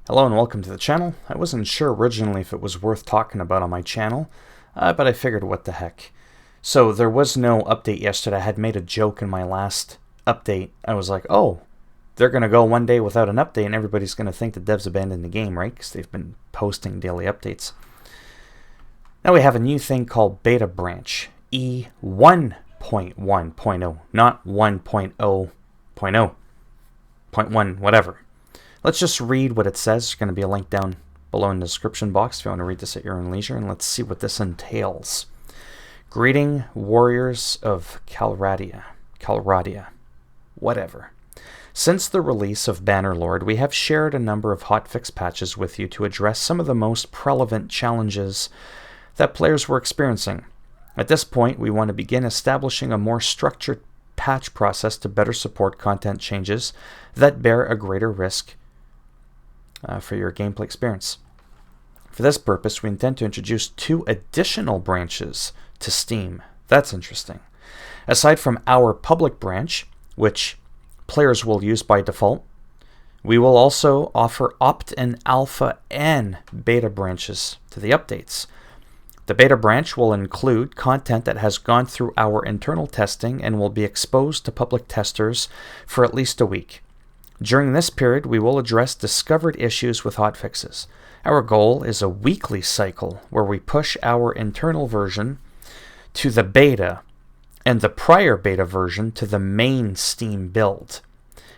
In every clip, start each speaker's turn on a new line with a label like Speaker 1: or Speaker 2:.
Speaker 1: Hello and welcome to the channel. I wasn't sure originally if it was worth talking about on my channel, but I figured what the heck. So there was no update yesterday. I had made a joke in my last update. I was like, oh, they're going to go one day without an update and everybody's going to think the devs abandoned the game, right? Because they've been posting daily updates. Now we have a new thing called Beta Branch, e1.1.0, not 1.0.0, 0.1, whatever. Let's just read what it says. There's going to be a link down below in the description box if you want to read this at your own leisure, and let's see what this entails. Greeting, warriors of Calradia, whatever. Since the release of Bannerlord, we have shared a number of hotfix patches with you to address some of the most prevalent challenges that players were experiencing. At this point, we want to begin establishing a more structured patch process to better support content changes that bear a greater risk for your gameplay experience. For this purpose, we intend to introduce 2 additional branches to Steam. That's interesting. Aside from our public branch, which players will use by default, we will also offer opt-in alpha and beta branches to the updates. The beta branch will include content that has gone through our internal testing and will be exposed to public testers for at least a week. During this period, we will address discovered issues with hotfixes. Our goal is a weekly cycle where we push our internal version to the beta and the prior beta version to the main Steam build.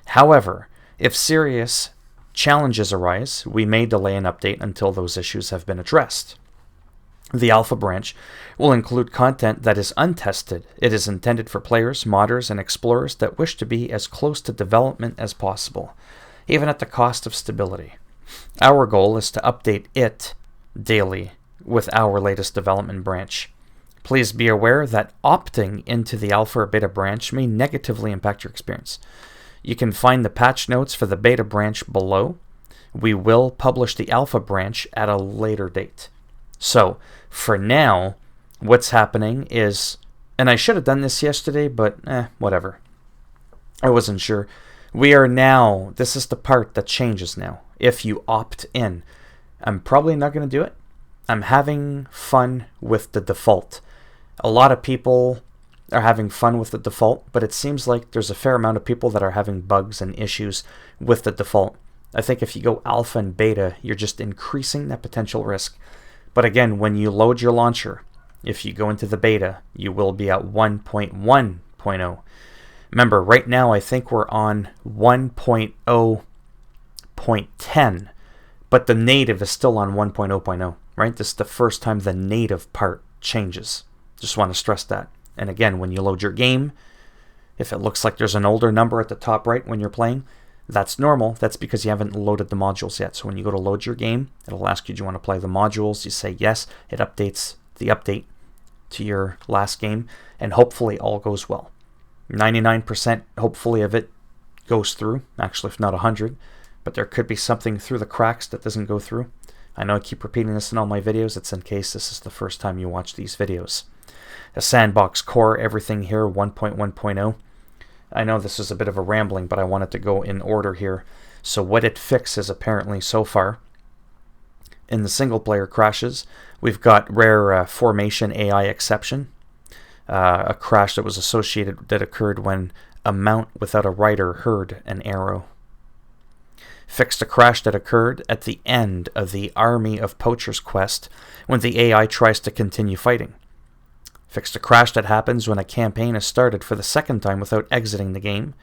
Speaker 1: However, if serious challenges arise, we may delay an update until those issues have been addressed. The alpha branch will include content that is untested. It is intended for players, modders, and explorers that wish to be as close to development as possible, even at the cost of stability. Our goal is to update it daily with our latest development branch. Please be aware that opting into the alpha or beta branch may negatively impact your experience. You can find the patch notes for the beta branch below. We will publish the alpha branch at a later date. So, for now, what's happening is, and I should have done this yesterday, but whatever. I wasn't sure. We are now, this is the part that changes now, if you opt in. I'm probably not going to do it. I'm having fun with the default. A lot of people are having fun with the default, but it seems like there's a fair amount of people that are having bugs and issues with the default. I think if you go alpha and beta, you're just increasing that potential risk. But again, when you load your launcher, if you go into the beta, you will be at 1.1.0. Remember, right now I think we're on 1.0.10, but the native is still on 1.0.0, right? This is the first time the native part changes. Just want to stress that. And again, when you load your game, if it looks like there's an older number at the top right when you're playing, that's normal. That's because you haven't loaded the modules yet. So when you go to load your game, it'll ask you, do you want to play the modules? You say yes. It updates the update to your last game, and hopefully all goes well. 99% hopefully of it goes through, actually if not 100, but there could be something through the cracks that doesn't go through. I know I keep repeating this in all my videos. It's in case this is the first time you watch these videos. A sandbox core, everything here, 1.1.0. I know this is a bit of a rambling, but I wanted to go in order here. So what it fixes apparently so far in the single player crashes, we've got rare formation AI exception, a crash that was associated that occurred when a mount without a rider heard an arrow. Fixed a crash that occurred at the end of the Army of Poachers quest when the AI tries to continue fighting. Fixed a crash that happens when a campaign is started for the second time without exiting the game,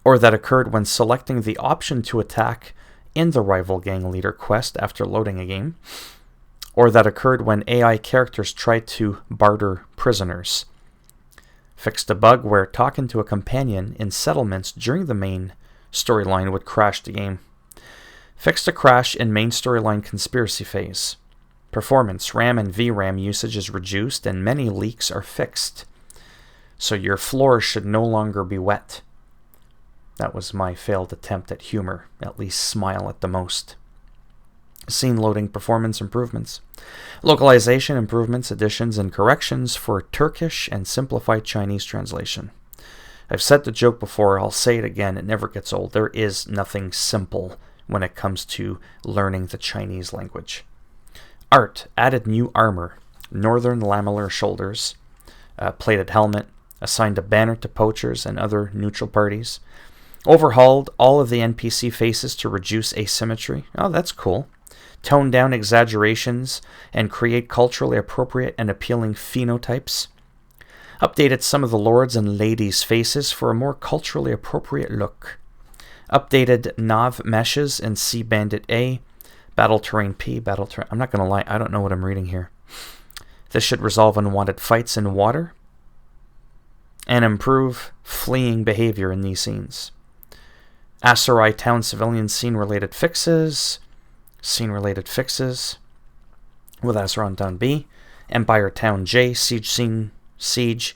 Speaker 1: or that occurred when selecting the option to attack in the Rival Gang Leader quest after loading a game, or that occurred when AI characters tried to barter prisoners. Fixed a bug where talking to a companion in settlements during the main storyline would crash the game. Fixed a crash in main storyline conspiracy phase. Performance, RAM and VRAM usage is reduced and many leaks are fixed. So your floors should no longer be wet. That was my failed attempt at humor, at least smile at the most. Scene loading performance improvements. Localization improvements, additions, and corrections for Turkish and simplified Chinese translation. I've said the joke before, I'll say it again, it never gets old. There is nothing simple when it comes to learning the Chinese language. Art added new armor, northern lamellar shoulders, plated helmet, assigned a banner to poachers and other neutral parties. Overhauled all of the NPC faces to reduce asymmetry. Oh, that's cool. Toned down exaggerations and create culturally appropriate and appealing phenotypes. Updated some of the lords and ladies' faces for a more culturally appropriate look. Updated nav meshes in Sea Bandit A, Battle Terrain P, Battle Terrain... I'm not going to lie, I don't know what I'm reading here. This should resolve unwanted fights in water and improve fleeing behavior in these scenes. Asarai Town civilian scene-related fixes. Scene-related fixes with Asaron Town B. Empire Town J, siege scene, siege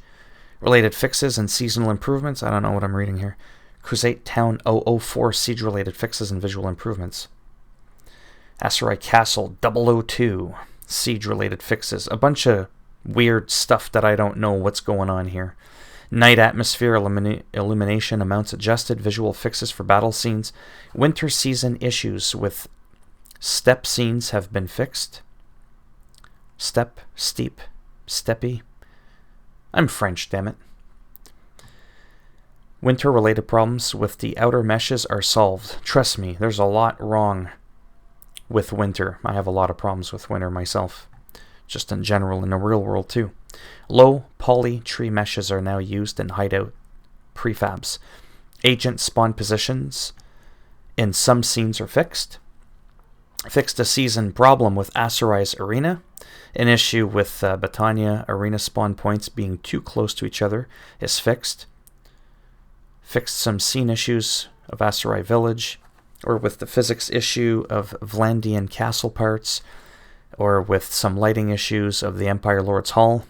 Speaker 1: related fixes and seasonal improvements. I don't know what I'm reading here. Crusade Town 004 siege related fixes and visual improvements. Asarai Castle 002 siege related fixes. A bunch of weird stuff that I don't know what's going on here. Night atmosphere illumination amounts adjusted. Visual fixes for battle scenes. Winter season issues with steppe scenes have been fixed. Steppe, steep, steppy. I'm French, damn it. Winter-related problems with the outer meshes are solved. Trust me, there's a lot wrong with winter. I have a lot of problems with winter myself. Just in general, in the real world too. Low poly tree meshes are now used in hideout prefabs. Agent spawn positions in some scenes are fixed. Fixed a season problem with Asarai's arena. An issue with Batania arena spawn points being too close to each other is fixed. Fixed some scene issues of Asarai Village, or with the physics issue of Vlandian castle parts, or with some lighting issues of the Empire Lord's Hall.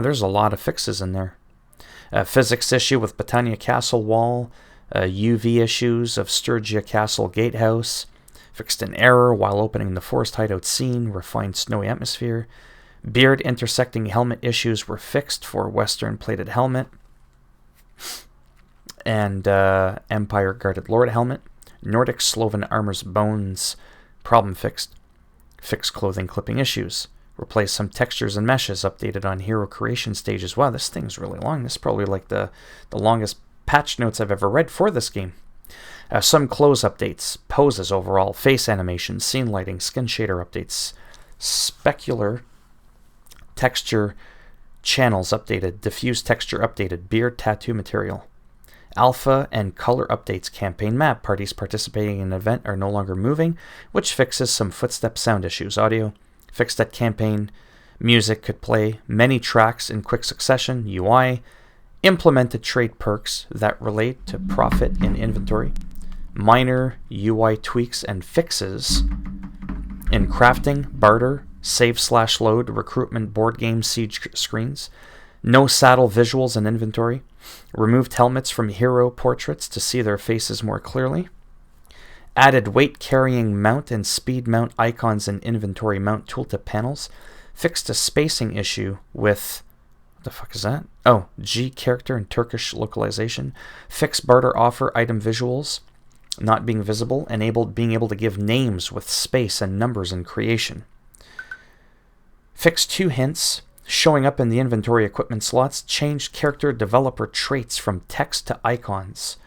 Speaker 1: There's a lot of fixes in there. A physics issue with Batania Castle Wall, UV issues of Sturgia Castle Gatehouse, fixed an error while opening the forced hideout scene, refined snowy atmosphere. Beard intersecting helmet issues were fixed for Western plated helmet and Empire Guarded Lord helmet. Nordic Sloven armor's bones problem fixed. Fixed clothing clipping issues. Replace some textures and meshes. Updated on hero creation stages. Wow, this thing's really long. This is probably like the longest patch notes I've ever read for this game. Some clothes updates, poses overall, face animations, scene lighting, skin shader updates, specular texture channels updated, diffuse texture updated, beard tattoo material. Alpha and color updates campaign map. Parties participating in an event are no longer moving, which fixes some footstep sound issues. Audio fixed at campaign. Music could play many tracks in quick succession. UI implemented trade perks that relate to profit in inventory. Minor UI tweaks and fixes in crafting, barter, save/load, recruitment, board game, siege screens. No saddle visuals in inventory. Removed helmets from hero portraits to see their faces more clearly. Added weight carrying mount and speed mount icons in inventory mount tooltip panels. Fixed a spacing issue with... What the fuck is that? Oh, G character and Turkish localization. Fixed barter offer item visuals not being visible. Enabled being able to give names with space and numbers in creation. Fixed 2 hints showing up in the inventory equipment slots. Changed character developer traits from text to icons.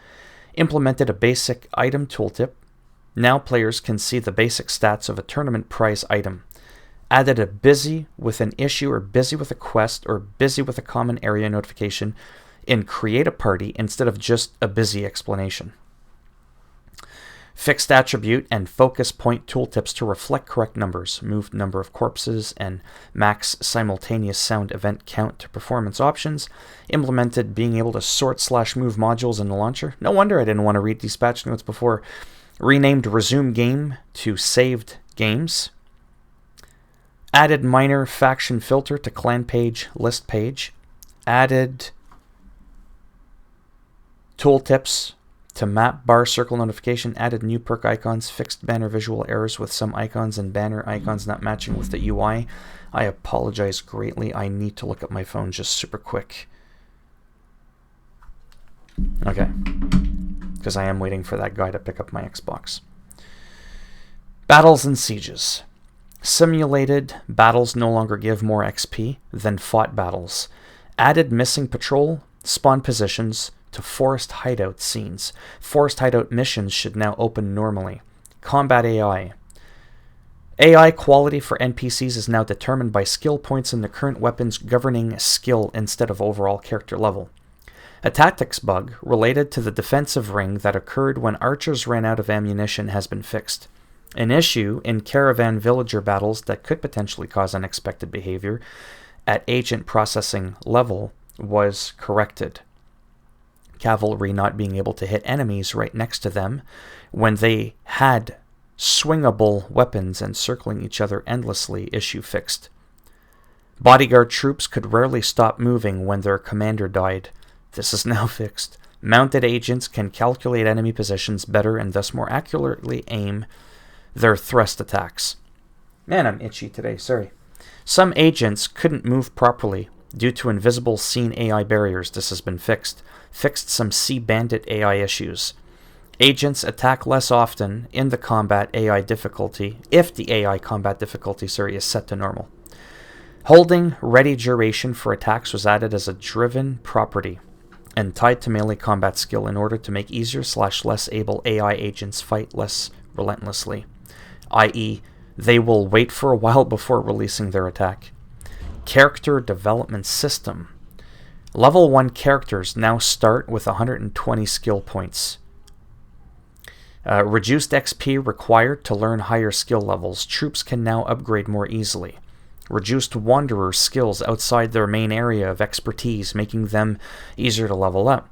Speaker 1: Implemented a basic item tooltip. Now players can see the basic stats of a tournament prize item. Added a busy with an issue or busy with a quest or busy with a common area notification in create a party instead of just a busy explanation. Fixed attribute and focus point tooltips to reflect correct numbers. Moved number of corpses and max simultaneous sound event count to performance options. Implemented being able to sort/move modules in the launcher. No wonder I didn't want to read these patch notes before. Renamed resume game to saved games. Added minor faction filter to clan page, list page. Added tooltips to map bar circle notification. Added new perk icons. Fixed banner visual errors with some icons and banner icons not matching with the UI. I apologize greatly. I need to look at my phone just super quick. Okay. Because I am waiting for that guy to pick up my Xbox. Battles and sieges. Simulated battles no longer give more XP than fought battles. Added missing patrol spawn positions to forest hideout scenes. Forest hideout missions should now open normally. Combat AI. AI quality for NPCs is now determined by skill points in the current weapon's governing skill instead of overall character level. A tactics bug related to the defensive ring that occurred when archers ran out of ammunition has been fixed. An issue in caravan villager battles that could potentially cause unexpected behavior at agent processing level was corrected. Cavalry not being able to hit enemies right next to them when they had swingable weapons and circling each other endlessly, issue fixed. Bodyguard troops could rarely stop moving when their commander died. This is now fixed. Mounted agents can calculate enemy positions better and thus more accurately aim their thrust attacks. Man, I'm itchy today, sorry. Some agents couldn't move properly due to invisible scene AI barriers. This has been fixed. Fixed some Sea Bandit AI issues. Agents attack less often in the combat AI difficulty, if the AI combat difficulty is set to normal. Holding ready duration for attacks was added as a driven property and tied to melee combat skill in order to make easier/less able AI agents fight less relentlessly, i.e., they will wait for a while before releasing their attack. Character development system. Level 1 characters now start with 120 skill points. Reduced XP required to learn higher skill levels. Troops can now upgrade more easily. Reduced wanderer skills outside their main area of expertise, making them easier to level up.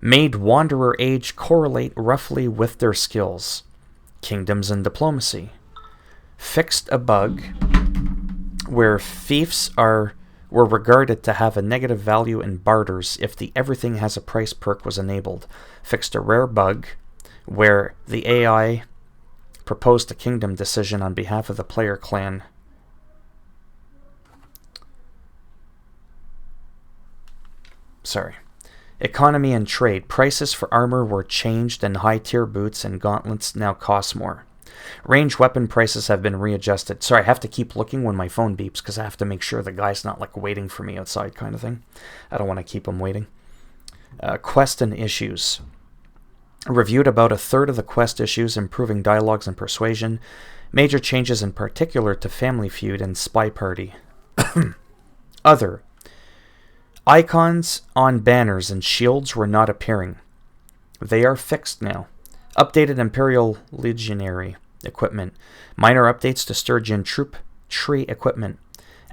Speaker 1: Made wanderer age correlate roughly with their skills. Kingdoms and diplomacy. Fixed a bug where fiefs were regarded to have a negative value in barters if the everything has a price perk was enabled. Fixed a rare bug where the AI proposed a kingdom decision on behalf of the player clan. Economy and trade. Prices for armor were changed and high-tier boots and gauntlets now cost more. Range weapon prices have been readjusted. Sorry, I have to keep looking when my phone beeps because I have to make sure the guy's not like waiting for me outside kind of thing. I don't want to keep him waiting. Quest and issues. Reviewed about a third of the quest issues, improving dialogues and persuasion. Major changes in particular to Family Feud and Spy Party. Other. Icons on banners and shields were not appearing. They are fixed now. Updated Imperial Legionary equipment. Minor updates to Sturgeon Troop Tree equipment.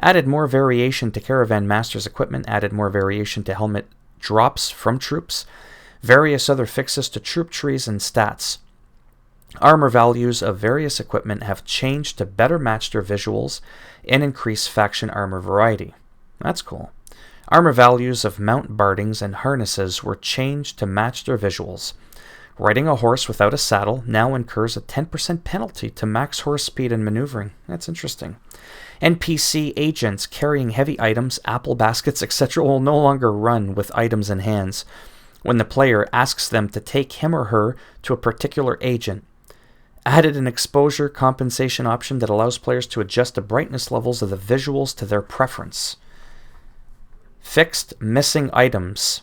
Speaker 1: Added more variation to Caravan Master's equipment. Added more variation to helmet drops from troops. Various other fixes to troop trees and stats. Armor values of various equipment have changed to better match their visuals and increase faction armor variety. That's cool. Armor values of mount bardings and harnesses were changed to match their visuals. Riding a horse without a saddle now incurs a 10% penalty to max horse speed and maneuvering. That's interesting. NPC agents carrying heavy items, apple baskets, etc. will no longer run with items in hands when the player asks them to take him or her to a particular agent. Added an exposure compensation option that allows players to adjust the brightness levels of the visuals to their preference. Fixed missing items.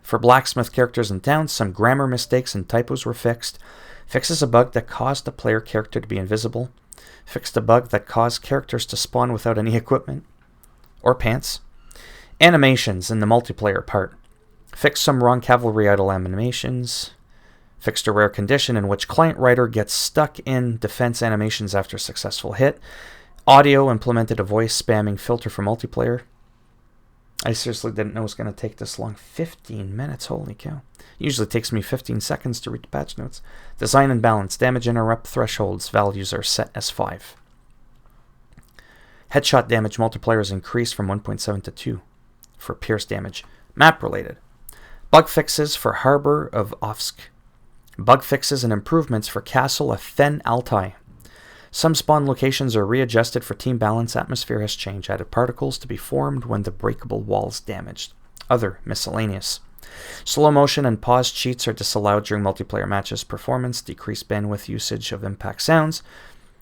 Speaker 1: For blacksmith characters in town, some grammar mistakes and typos were fixed. Fixes a bug that caused the player character to be invisible. Fixed a bug that caused characters to spawn without any equipment or pants. Animations in the multiplayer part. Fixed some wrong cavalry idle animations. Fixed a rare condition in which client writer gets stuck in defense animations after successful hit. Audio implemented a voice spamming filter for multiplayer. I seriously didn't know it was going to take this long. 15 minutes, holy cow. Usually takes me 15 seconds to read the patch notes. Design and balance. Damage interrupt thresholds. Values are set as 5. Headshot damage multiplier is increased from 1.7 to 2 for pierce damage. Map related. Bug fixes for Harbor of Ofsk. Bug fixes and improvements for Castle of Fen Altai. Some spawn locations are readjusted for team balance. Atmosphere has changed. Added particles to be formed when the breakable wall is damaged. Other miscellaneous. Slow motion and pause cheats are disallowed during multiplayer matches. Performance, decreased bandwidth usage of impact sounds.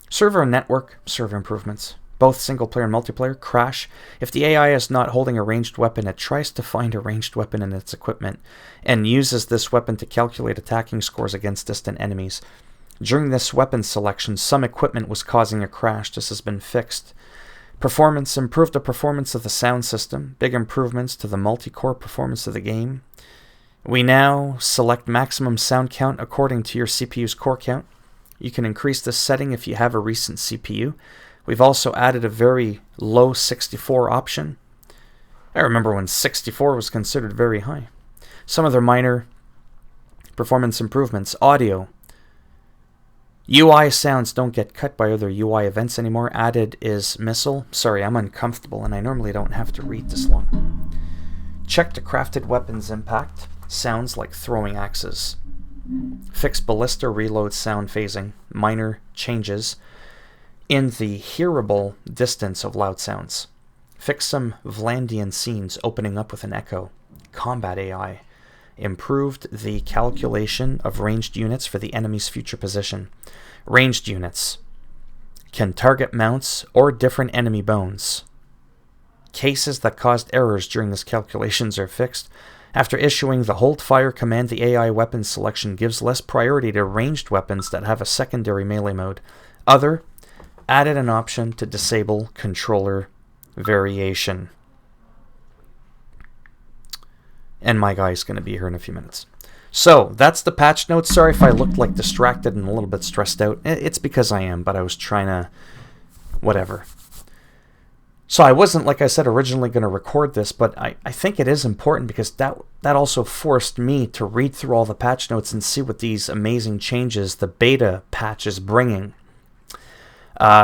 Speaker 1: Server and network, server improvements. Both single-player and multiplayer crash. If the AI is not holding a ranged weapon, it tries to find a ranged weapon in its equipment and uses this weapon to calculate attacking scores against distant enemies. During this weapon selection, some equipment was causing a crash. This has been fixed. Performance, improved the performance of the sound system. Big improvements to the multi-core performance of the game. We now select maximum sound count according to your CPU's core count. You can increase this setting if you have a recent CPU. We've also added a very low 64 option. I remember when 64 was considered very high. Some other minor performance improvements. Audio. UI sounds don't get cut by other UI events anymore. Added is missile. Sorry, I'm uncomfortable and I normally don't have to read this long. Check the crafted weapons impact. Sounds like throwing axes. Fix ballista reload sound phasing. Minor changes in the hearable distance of loud sounds. Fix some Vlandian scenes opening up with an echo. Combat AI. Improved the calculation of ranged units for the enemy's future position. Ranged units can target mounts or different enemy bones. Cases that caused errors during this calculations are fixed. After issuing the hold fire command, the AI weapon selection gives less priority to ranged weapons that have a secondary melee mode. Other added an option to disable controller variation. And my guy's going to be here in a few minutes. So, that's the patch notes. Sorry if I looked like distracted and a little bit stressed out. It's because I am, but I was trying to... whatever. So I wasn't, like I said, originally going to record this, but I think it is important because that also forced me to read through all the patch notes and see what these amazing changes the beta patch is bringing.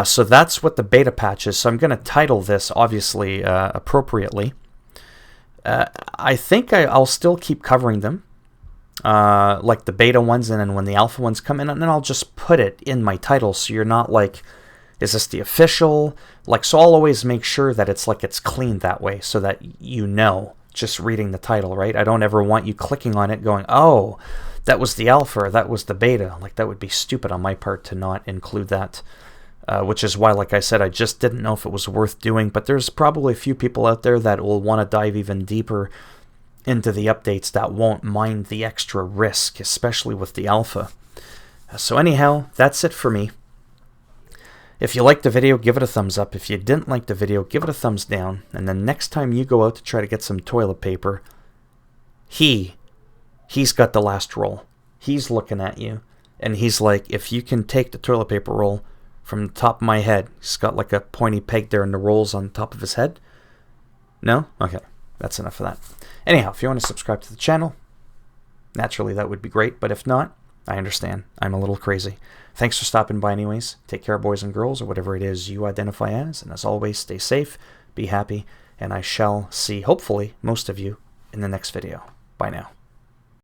Speaker 1: So that's what the beta patch is. So I'm going to title this, obviously, appropriately. I think I'll still keep covering them, like the beta ones, and then when the alpha ones come in, and then I'll just put it in my title so you're not like, is this the official? Like, so I'll always make sure that it's like it's clean that way so that you know just reading the title, right? I don't ever want you clicking on it going, oh, that was the alpha, or that was the beta. Like, that would be stupid on my part to not include that. Which is why, like I said, I just didn't know if it was worth doing. But there's probably a few people out there that will want to dive even deeper into the updates that won't mind the extra risk, especially with the alpha. So anyhow, that's it for me. If you liked the video, give it a thumbs up. If you didn't like the video, give it a thumbs down. And then next time you go out to try to get some toilet paper, he's got the last roll. He's looking at you, and he's like, if you can take the toilet paper roll from the top of my head. He's got like a pointy peg there and the rolls on top of his head. No? Okay, that's enough of that. Anyhow, if you want to subscribe to the channel, naturally that would be great. But if not, I understand. I'm a little crazy. Thanks for stopping by anyways. Take care, boys and girls, or whatever it is you identify as. And as always, stay safe, be happy, and I shall see, hopefully, most of you in the next video. Bye now.